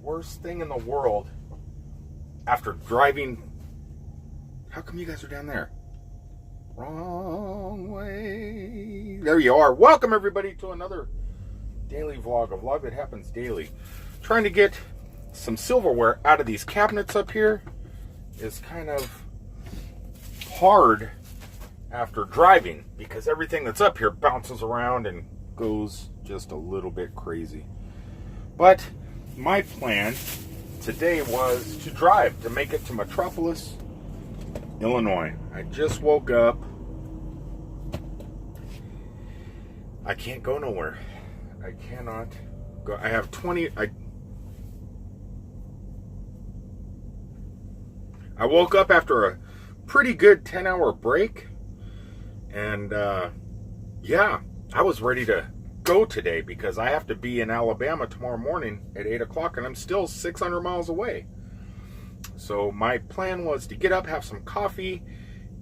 Worst thing in the world after driving. How come you guys are down there? Wrong way. There you are. Welcome everybody to another daily vlog, a vlog that happens daily. Trying to get some silverware out of these cabinets up here is kind of hard after driving because everything that's up here bounces around and goes just a little bit crazy. But my plan today was to drive to make it to Metropolis, Illinois. I just woke up. I can't go nowhere. I cannot go. I have 20. I woke up after a pretty good 10-hour break. And yeah, I was ready to go today because I have to be in Alabama tomorrow morning at 8 o'clock and I'm still 600 miles away. So my plan was to get up, have some coffee,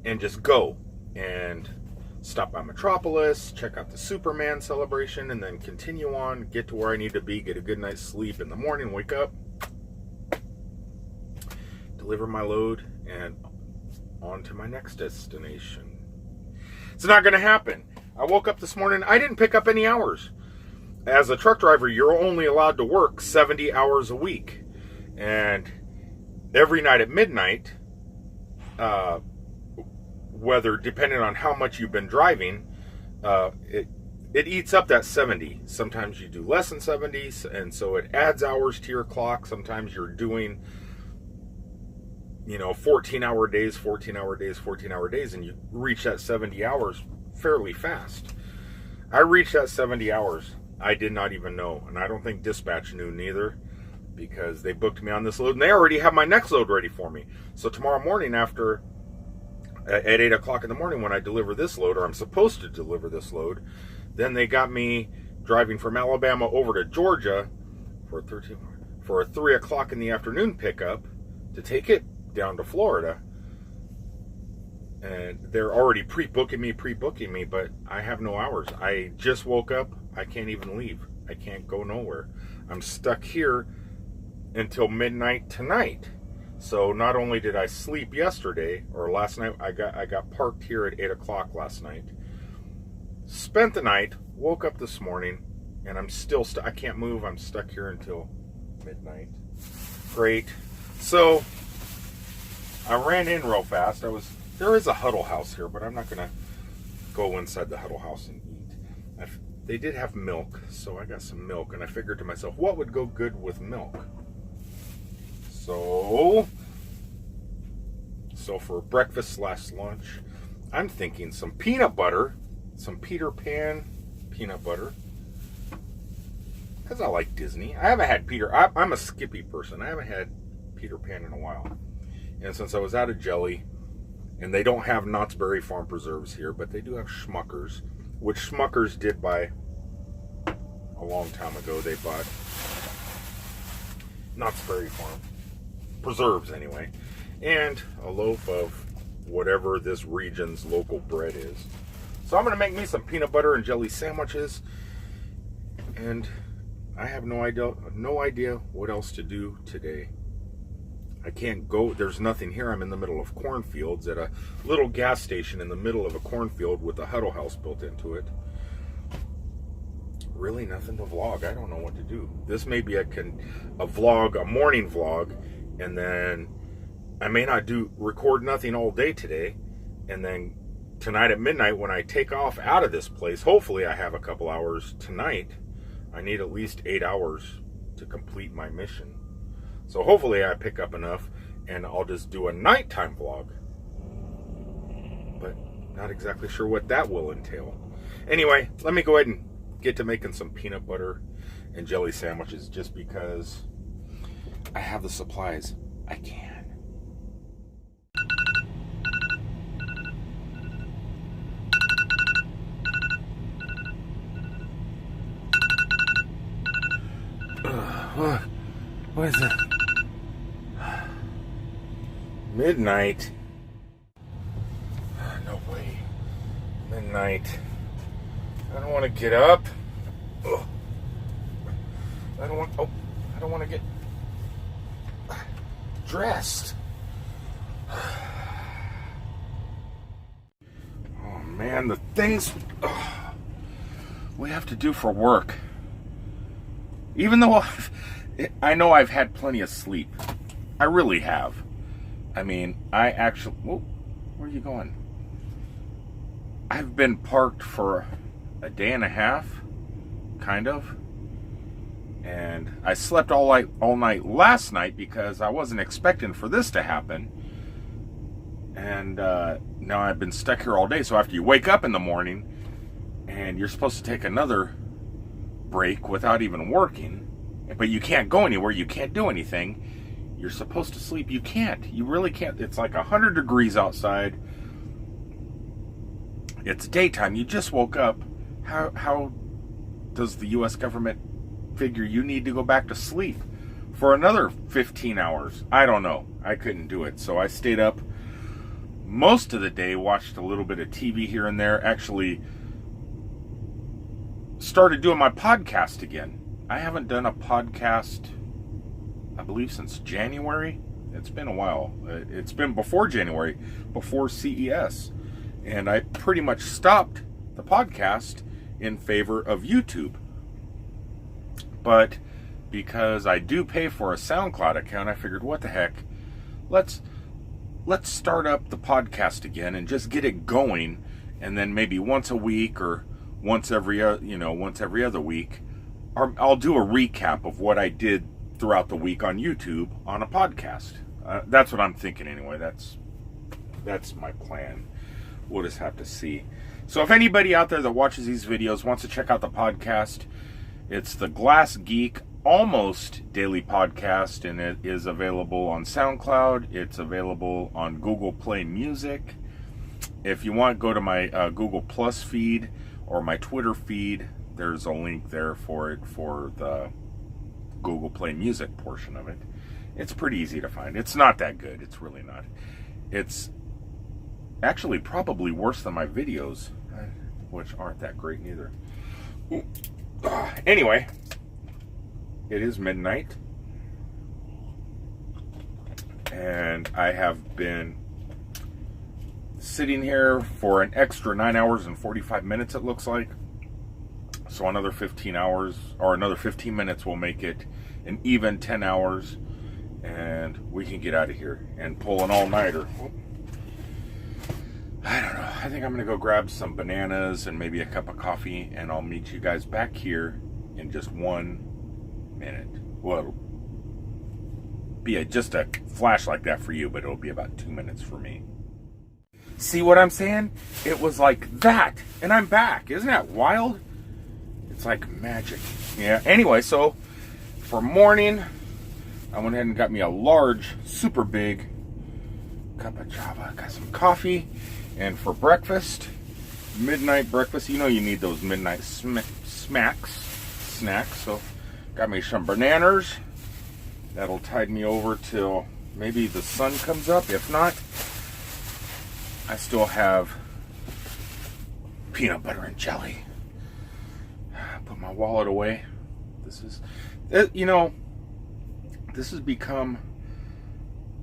and just go and stop by Metropolis, check out the Superman celebration, and then continue on, get to where I need to be, get a good night's sleep in the morning, wake up, deliver my load, and on to my next destination. It's not going to happen. I woke up this morning, I didn't pick up any hours. As a truck driver, you're only allowed to work 70 hours a week. And every night at midnight, whether depending on how much you've been driving, it eats up that 70. Sometimes you do less than 70, and so it adds hours to your clock. Sometimes you're doing 14-hour days, 14-hour days, 14-hour days, and you reach that 70 hours fairly fast. I reached that 70 hours. I did not even know, and I don't think dispatch knew neither, because they booked me on this load, and they already have my next load ready for me. So tomorrow morning at 8 o'clock in the morning when I deliver this load, or I'm supposed to deliver this load, then they got me driving from Alabama over to Georgia for a 3 o'clock in the afternoon pickup to take it down to Florida. And they're already pre-booking me, but I have no hours. I just woke up. I can't even leave. I can't go nowhere. I'm stuck here until midnight tonight. So not only did I sleep yesterday or last night, I got parked here at 8 o'clock last night. Spent the night, woke up this morning, and I'm still stuck. I can't move. I'm stuck here until midnight. Great. So I ran in real fast. There is a Huddle House here, but I'm not going to go inside the Huddle House and eat. They did have milk, so I got some milk, and I figured to myself, what would go good with milk? So for breakfast/lunch, I'm thinking some peanut butter, some Peter Pan peanut butter, because I like Disney. I haven't had I'm a Skippy person. I haven't had Peter Pan in a while. And since I was out of jelly, and they don't have Knott's Berry Farm preserves here, but they do have Schmuckers, which Schmuckers did buy a long time ago. They bought Knott's Berry Farm preserves anyway, and a loaf of whatever this region's local bread is. So I'm going to make me some peanut butter and jelly sandwiches, and I have no idea what else to do today. I can't go, there's nothing here. I'm in the middle of cornfields at a little gas station in the middle of a cornfield with a Huddle House built into it. Really nothing to vlog. I don't know what to do. This may be a vlog, a morning vlog, and then I may not record nothing all day today, and then tonight at midnight when I take off out of this place, hopefully I have a couple hours tonight. I need at least 8 hours to complete my mission. So hopefully I pick up enough and I'll just do a nighttime vlog. But not exactly sure what that will entail. Anyway, let me go ahead and get to making some peanut butter and jelly sandwiches just because I have the supplies. I can. What is it? Midnight. No way. Midnight. I don't want to get up. Ugh. I don't want to get dressed. Oh man, the things we have to do for work. Even though I know I've had plenty of sleep. I really have. I mean, I actually... Whoa, where are you going? I've been parked for a day and a half, kind of. And I slept all night last night because I wasn't expecting for this to happen. And now I've been stuck here all day. So after you wake up in the morning and you're supposed to take another break without even working, but you can't go anywhere, you can't do anything, you're supposed to sleep, you can't. You really can't. It's like 100 degrees outside. It's daytime. You just woke up. How does the U.S. government figure you need to go back to sleep for another 15 hours? I don't know. I couldn't do it. So I stayed up most of the day, watched a little bit of TV here and there, actually started doing my podcast again. I haven't done a podcast, I believe, since January. It's been a while. It's been before January, before CES. And I pretty much stopped the podcast in favor of YouTube. But because I do pay for a SoundCloud account, I figured, what the heck? Let's start up the podcast again and just get it going, and then maybe once a week or once every other week, I'll do a recap of what I did throughout the week on YouTube on a podcast. That's what I'm thinking anyway. That's my plan. We'll just have to see. So if anybody out there that watches these videos wants to check out the podcast, it's the Glass Geek Almost Daily Podcast, and it is available on SoundCloud. It's available on Google Play Music. If you want, go to my Google Plus feed or my Twitter feed. There's a link there for it for the Google Play Music portion of it. It's pretty easy to find. It's not that good. It's really not. It's actually probably worse than my videos, which aren't that great neither. Anyway, it is midnight, and I have been sitting here for an extra 9 hours and 45 minutes, it looks like. So another 15 hours, or another 15 minutes will make it an even 10 hours, and we can get out of here and pull an all-nighter. I don't know. I think I'm going to go grab some bananas and maybe a cup of coffee, and I'll meet you guys back here in just 1 minute. Well, it'll be just a flash like that for you, but it'll be about 2 minutes for me. See what I'm saying? It was like that, and I'm back. Isn't that wild? It's like magic. Yeah, anyway, so for morning, I went ahead and got me a large, super big cup of java. Got some coffee. And for breakfast, midnight breakfast, you know you need those midnight snacks. So got me some bananas. That'll tide me over till maybe the sun comes up. If not, I still have peanut butter and jelly. Put my wallet away. This has become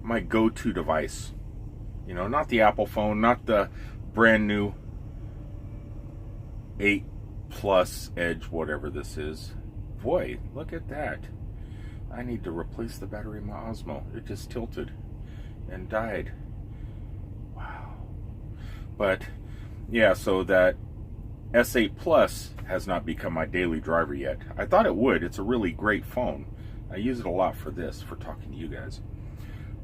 my go-to device. You know, not the Apple phone, not the brand new 8 Plus Edge, whatever this is. Boy, look at that. I need to replace the battery in my Osmo. It just tilted and died. Wow. But, yeah, so that S8 Plus has not become my daily driver yet. I thought it would. It's a really great phone. I use it a lot for this, for talking to you guys.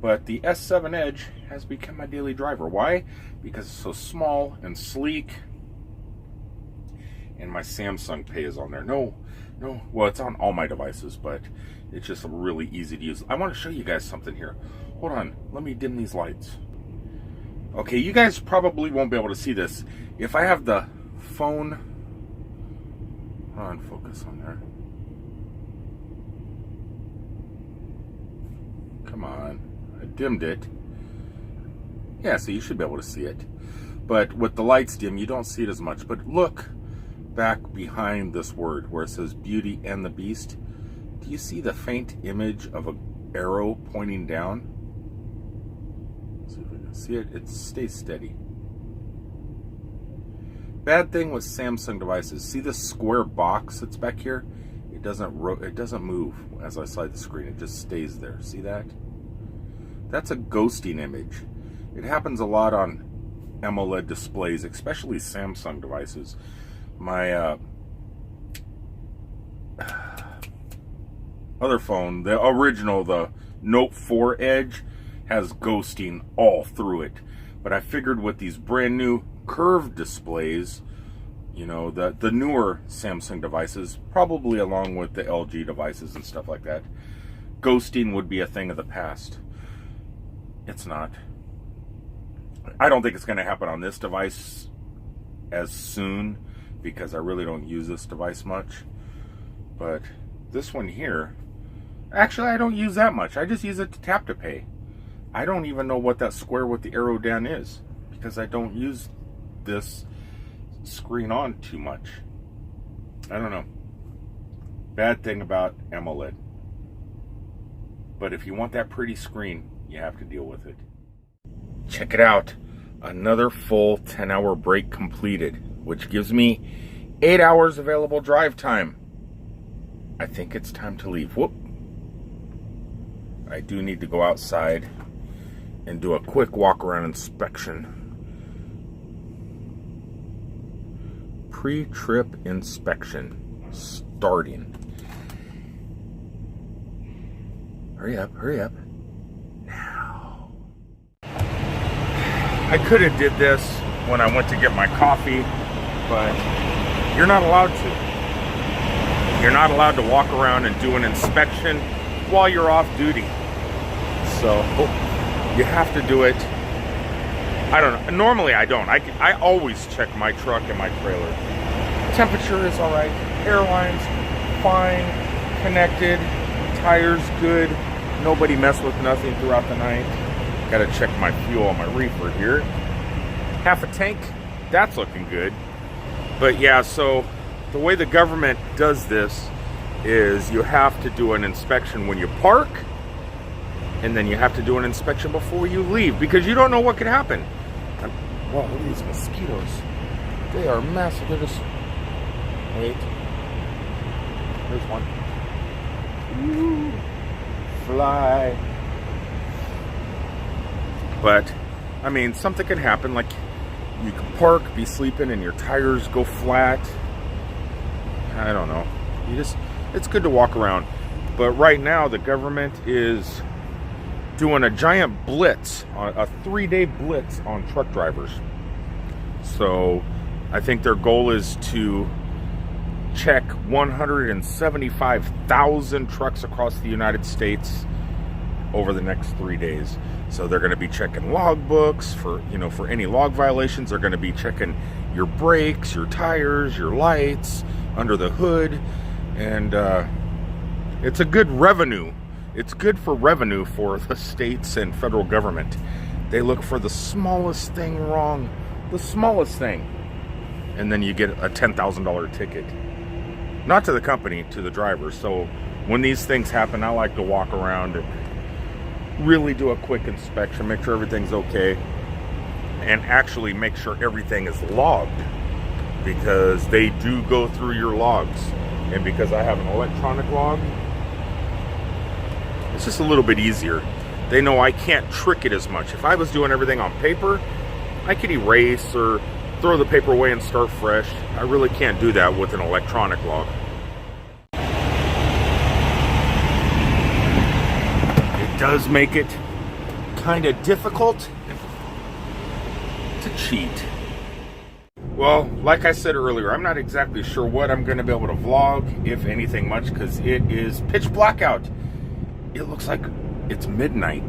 But the S7 Edge has become my daily driver. Why? Because it's so small and sleek. And my Samsung Pay is on there. No. Well, it's on all my devices, but it's just really easy to use. I want to show you guys something here. Hold on. Let me dim these lights. Okay, you guys probably won't be able to see this. If I have the phone... Hold on, focus on there. Come on. I dimmed it. Yeah, so you should be able to see it. But with the lights dim, you don't see it as much. But look back behind this word where it says Beauty and the Beast. Do you see the faint image of an arrow pointing down? See if we can see it. It stays steady. Bad thing with Samsung devices. See this square box that's back here? It doesn't move as I slide the screen. It just stays there. See that? That's a ghosting image. It happens a lot on AMOLED displays, especially Samsung devices. My other phone, the original, the Note 4 Edge, has ghosting all through it. But I figured with these brand new curved displays, you know, the newer Samsung devices, probably along with the LG devices and stuff like that, ghosting would be a thing of the past. It's not. I don't think it's going to happen on this device as soon, because I really don't use this device much. But this one here, actually I don't use that much. I just use it to tap to pay. I don't even know what that square with the arrow down is, because I don't use this screen on too much. I don't know. Bad thing about AMOLED. But if you want that pretty screen, you have to deal with it. Check it out. Another full 10-hour break completed, which gives me 8 hours available drive time. I think it's time to leave. Whoop. I do need to go outside and do a quick walk around inspection. Pre-trip inspection starting. Hurry up, hurry up. Now. I could have did this when I went to get my coffee, but you're not allowed to. You're not allowed to walk around and do an inspection while you're off duty. So you have to do it. I don't know. Normally I don't. I always check my truck and my trailer. Temperature is all right. Airlines fine. Connected. Tires good. Nobody messed with nothing throughout the night. Got to check my fuel on my reefer here. Half a tank. That's looking good. But yeah, so the way the government does this is you have to do an inspection when you park, and then you have to do an inspection before you leave, because you don't know what could happen. Wow, look at these mosquitoes. They are massive. They're just... Wait. There's one. Ooh, fly. But, I mean, something could happen. Like, you could park, be sleeping, and your tires go flat. I don't know. It's good to walk around. But right now, the government is doing a giant blitz, a 3-day blitz on truck drivers. So I think their goal is to check 175,000 trucks across the United States over the next 3 days. So they're going to be checking logbooks for any log violations. They're going to be checking your brakes, your tires, your lights, under the hood. And it's a good revenue. It's good for revenue for the states and federal government. They look for the smallest thing wrong, the smallest thing, and then you get a $10,000 ticket. Not to the company, to the driver. So when these things happen, I like to walk around and really do a quick inspection, make sure everything's okay, and actually make sure everything is logged, because they do go through your logs. And because I have an electronic log, it's just a little bit easier. They know I can't trick it as much. If I was doing everything on paper, I could erase or throw the paper away and start fresh. I really can't do that with an electronic log. It does make it kind of difficult to cheat. Well, like I said earlier, I'm not exactly sure what I'm going to be able to vlog, if anything much, because it is pitch black out. It looks like it's midnight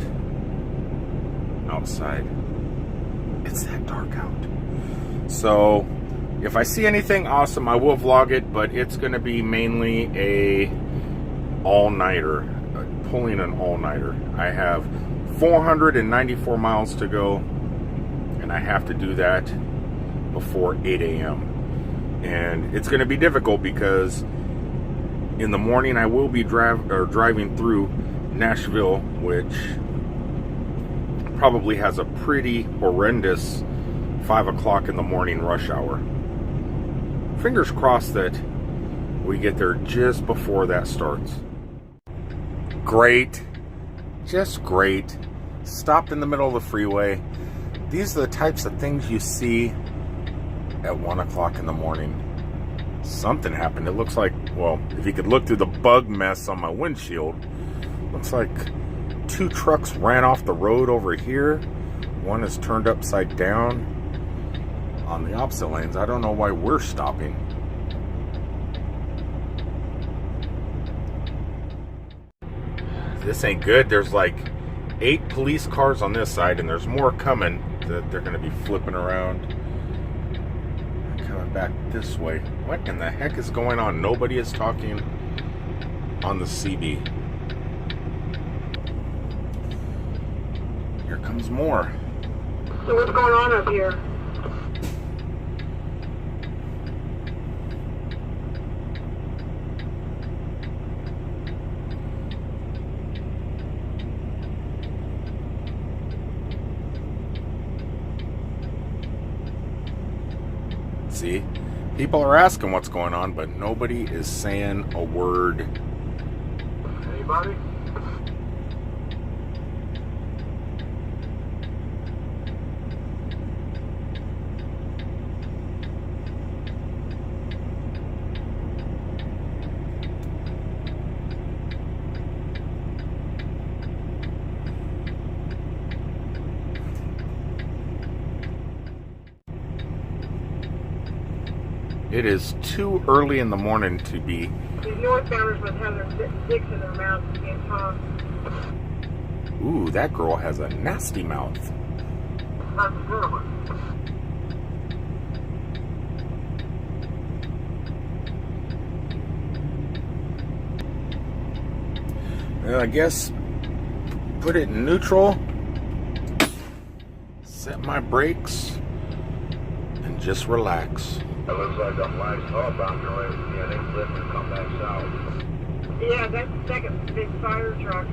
outside. It's that dark out. So, if I see anything awesome, I will vlog it, but it's going to be mainly a all-nighter, pulling an all-nighter. I have 494 miles to go, and I have to do that before 8 a.m. And it's going to be difficult because in the morning I will be driving through Nashville, which probably has a pretty horrendous 5 o'clock in the morning rush hour. Fingers crossed that we get there just before that starts. Great. Just great. Stopped in the middle of the freeway. These are the types of things you see at 1 o'clock in the morning. Something happened. It looks like, well, if you could look through the bug mess on my windshield, looks like 2 trucks ran off the road over here. One is turned upside down on the opposite lanes. I don't know why we're stopping. This ain't good. There's like 8 police cars on this side, and there's more coming that they're going to be flipping around. Coming back this way. What in the heck is going on? Nobody is talking on the CB. Here comes more. So what's going on up here? See, people are asking what's going on, but nobody is saying a word. Anybody? It is too early in the morning to be. These northbounders must have their dicks in their mouths and can't talk. Ooh, that girl has a nasty mouth. That's a good one. Well, I guess put it in neutral, set my brakes, and just relax. It looks like them lights northbound are ready. Yeah, they flip and come back south. Yeah, that's the second big fire truck.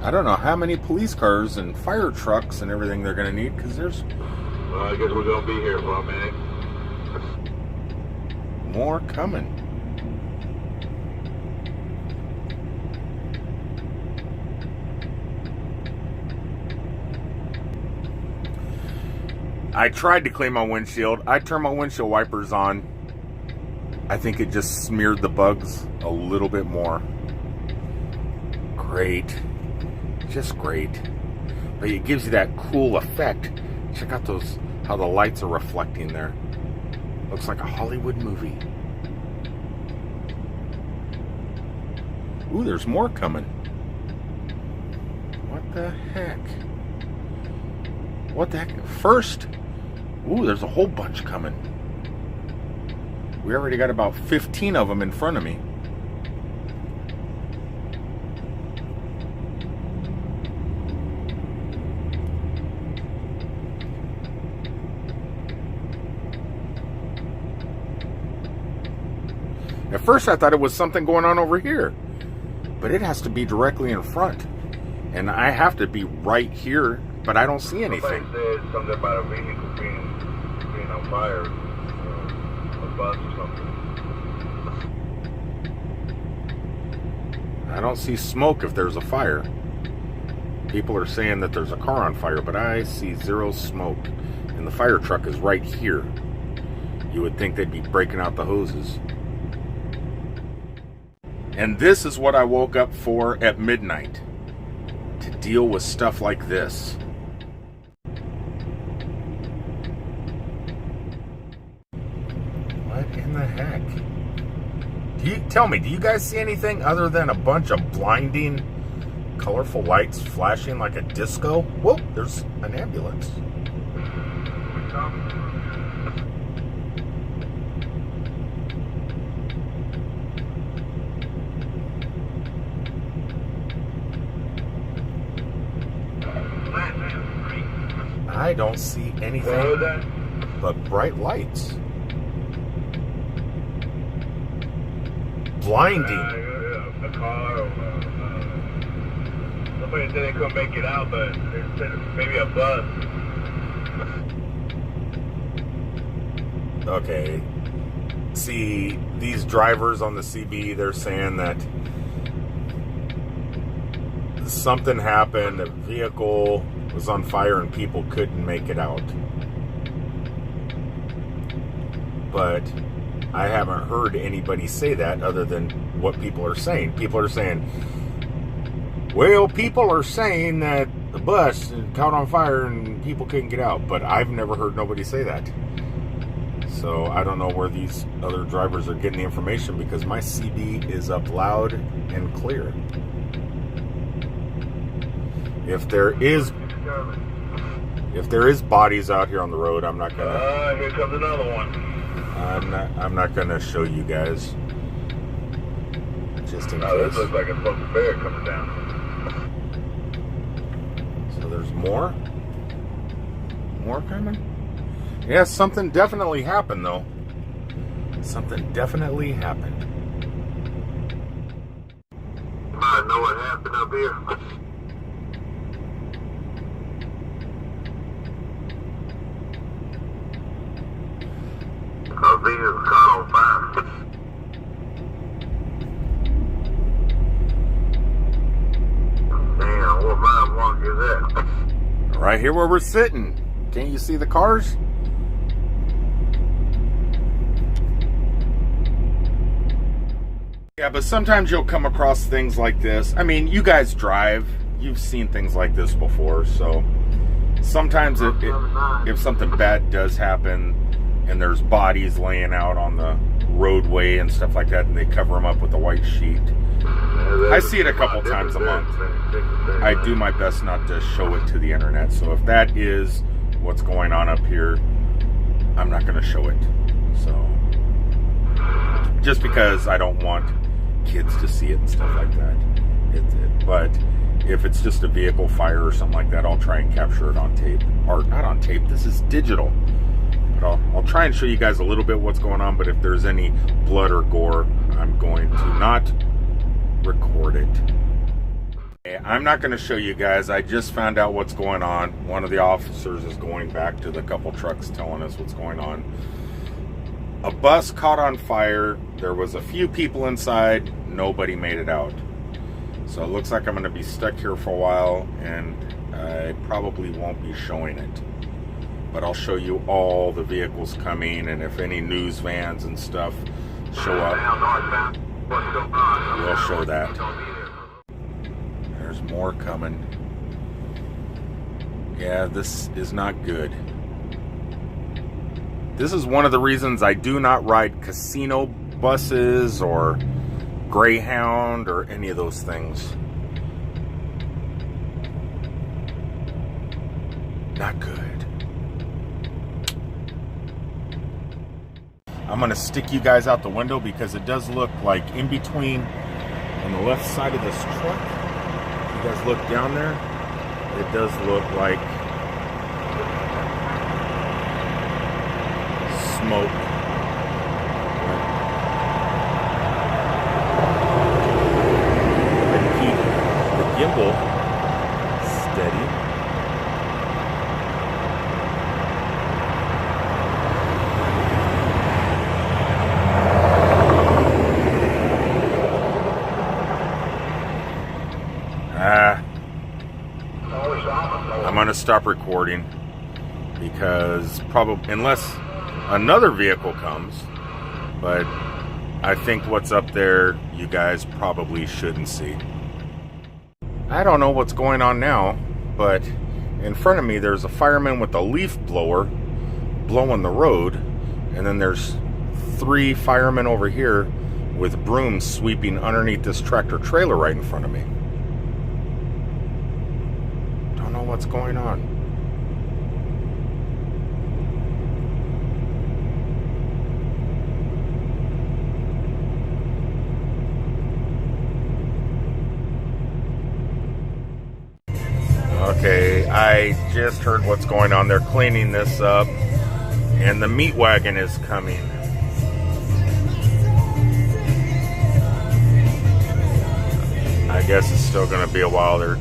I don't know how many police cars and fire trucks and everything they're going to need, because there's Well, I guess we're going to be here for a minute. more coming. I tried to clean my windshield. I turned my windshield wipers on. I think it just smeared the bugs a little bit more. Great. Just great. But it gives you that cool effect. Check out those, how the lights are reflecting there. Looks like a Hollywood movie. Ooh, there's more coming. What the heck? What the heck? First, ooh, there's a whole bunch coming. We already got about 15 of them in front of me. At first I thought it was something going on over here, but it has to be directly in front. And I have to be right here, but I don't see anything. Somebody said something about a vehicle being on fire, a bus or something. I don't see smoke if there's a fire. People are saying that there's a car on fire, but I see zero smoke. And the fire truck is right here. You would think they'd be breaking out the hoses. And this is what I woke up for at midnight. To deal with stuff like this. What in the heck? Tell me, do you guys see anything other than a bunch of blinding, colorful lights flashing like a disco? Whoa, there's an ambulance. I don't see anything but bright lights. blinding. A car or somebody said they couldn't make it out, but they said maybe a bus. Okay. See, these drivers on the CB, they're saying that something happened, a vehicle was on fire and people couldn't make it out. But I haven't heard anybody say that other than what people are saying. People are saying, well, people are saying that the bus caught on fire and people couldn't get out. But I've never heard nobody say that. So I don't know where these other drivers are getting the information, because my CB is up loud and clear. If there is bodies out here on the road, I'm not gonna. Here comes another one. I'm not gonna show you guys. Just in case. This looks like a fucking bear coming down. So there's more. More coming. Yeah, something definitely happened though. Something definitely happened. I know what happened up here. A vehicle caught on fire. Damn, what mile mark is that? Right here where we're sitting. Can't you see the cars? Yeah, but sometimes you'll come across things like this. I mean, you guys drive. You've seen things like this before. So sometimes if something bad does happen and there's bodies laying out on the roadway and stuff like that, and they cover them up with a white sheet, I see it a couple times a month. I do my best not to show it to the internet. So if that is what's going on up here, I'm not going to show it. So just because I don't want kids to see it and stuff like that. But if it's just a vehicle fire or something like that, I'll try and capture it on tape. Or not on tape, this is digital. But I'll try and show you guys a little bit what's going on, but if there's any blood or gore, I'm going to not record it. I'm not going to show you guys. I just found out what's going on. One of the officers is going back to the couple trucks telling us what's going on. A bus caught on fire. There was a few people inside. Nobody made it out. So it looks like I'm going to be stuck here for a while, and I probably won't be showing it. But I'll show you all the vehicles coming, and if any news vans and stuff show up, we'll show that. There's more coming. Yeah, this is not good. This is one of the reasons I do not ride casino buses or Greyhound or any of those things. Not good. I'm going to stick you guys out the window because it does look like in between on the left side of this truck. You guys look down there. It does look like smoke. And keep the gimbal steady. I'm going to stop recording because probably, unless another vehicle comes, but I think what's up there you guys probably shouldn't see. I don't know what's going on now, but in front of me there's a fireman with a leaf blower blowing the road, and then there's 3 firemen over here with brooms sweeping underneath this tractor trailer right in front of me. Don't know what's going on. Okay, I just heard what's going on. They're cleaning this up, and the meat wagon is coming. I guess it's still going to be a while there.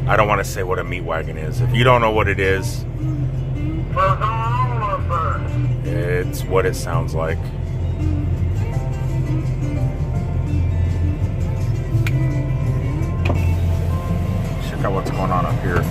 I don't want to say what a meat wagon is. If you don't know what it is, it's what it sounds like. Check out what's going on up here.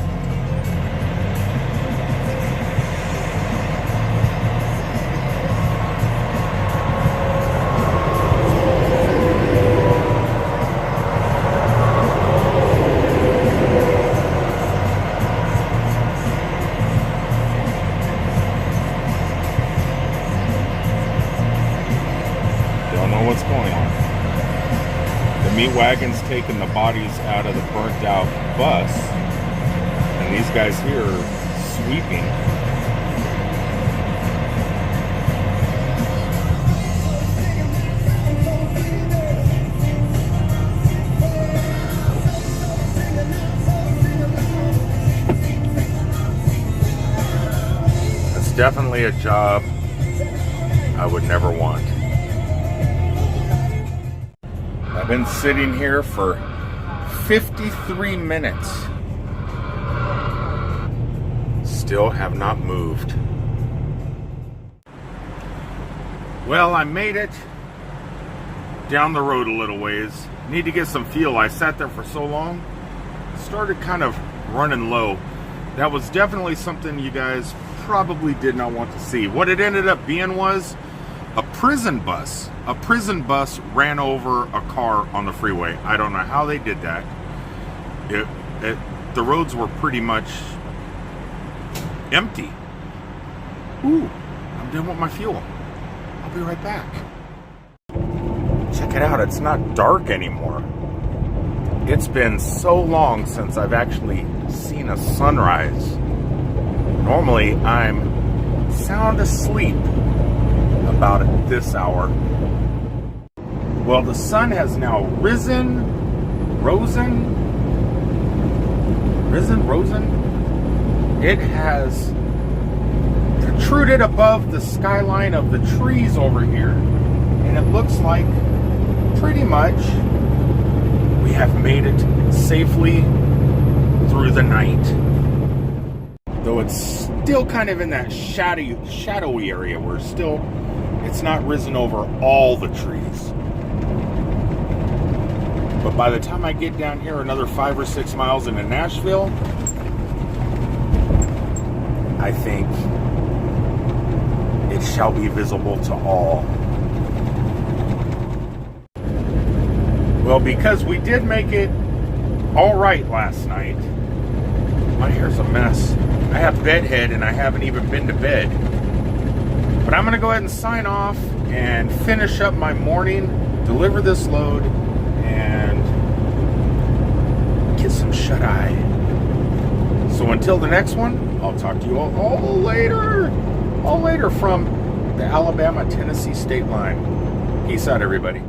What's going on? The meat wagon's taking the bodies out of the burnt out bus, and these guys here are sweeping. It's definitely a job I would never want. I've been sitting here for 53 minutes. Still have not moved. Well, I made it down the road a little ways. Need to get some fuel. I sat there for so long. Started kind of running low. That was definitely something you guys probably did not want to see. What it ended up being was a prison bus. A prison bus ran over a car on the freeway. I don't know how they did that. The roads were pretty much empty. Ooh, I'm done with my fuel. I'll be right back. Check it out, it's not dark anymore. It's been so long since I've actually seen a sunrise. Normally, I'm sound asleep about at this hour. Well, the sun has now risen. It has protruded above the skyline of the trees over here, and it looks like pretty much we have made it safely through the night. Though it's still kind of in that shadowy area where it's not risen over all the trees. But by the time I get down here another 5 or 6 miles into Nashville, I think it shall be visible to all. Well, because we did make it all right last night, my hair's a mess. I have bedhead and I haven't even been to bed. But I'm going to go ahead and sign off and finish up my morning, deliver this load, and get some shut-eye. So until the next one, I'll talk to you all later from the Alabama-Tennessee state line. Peace out, everybody.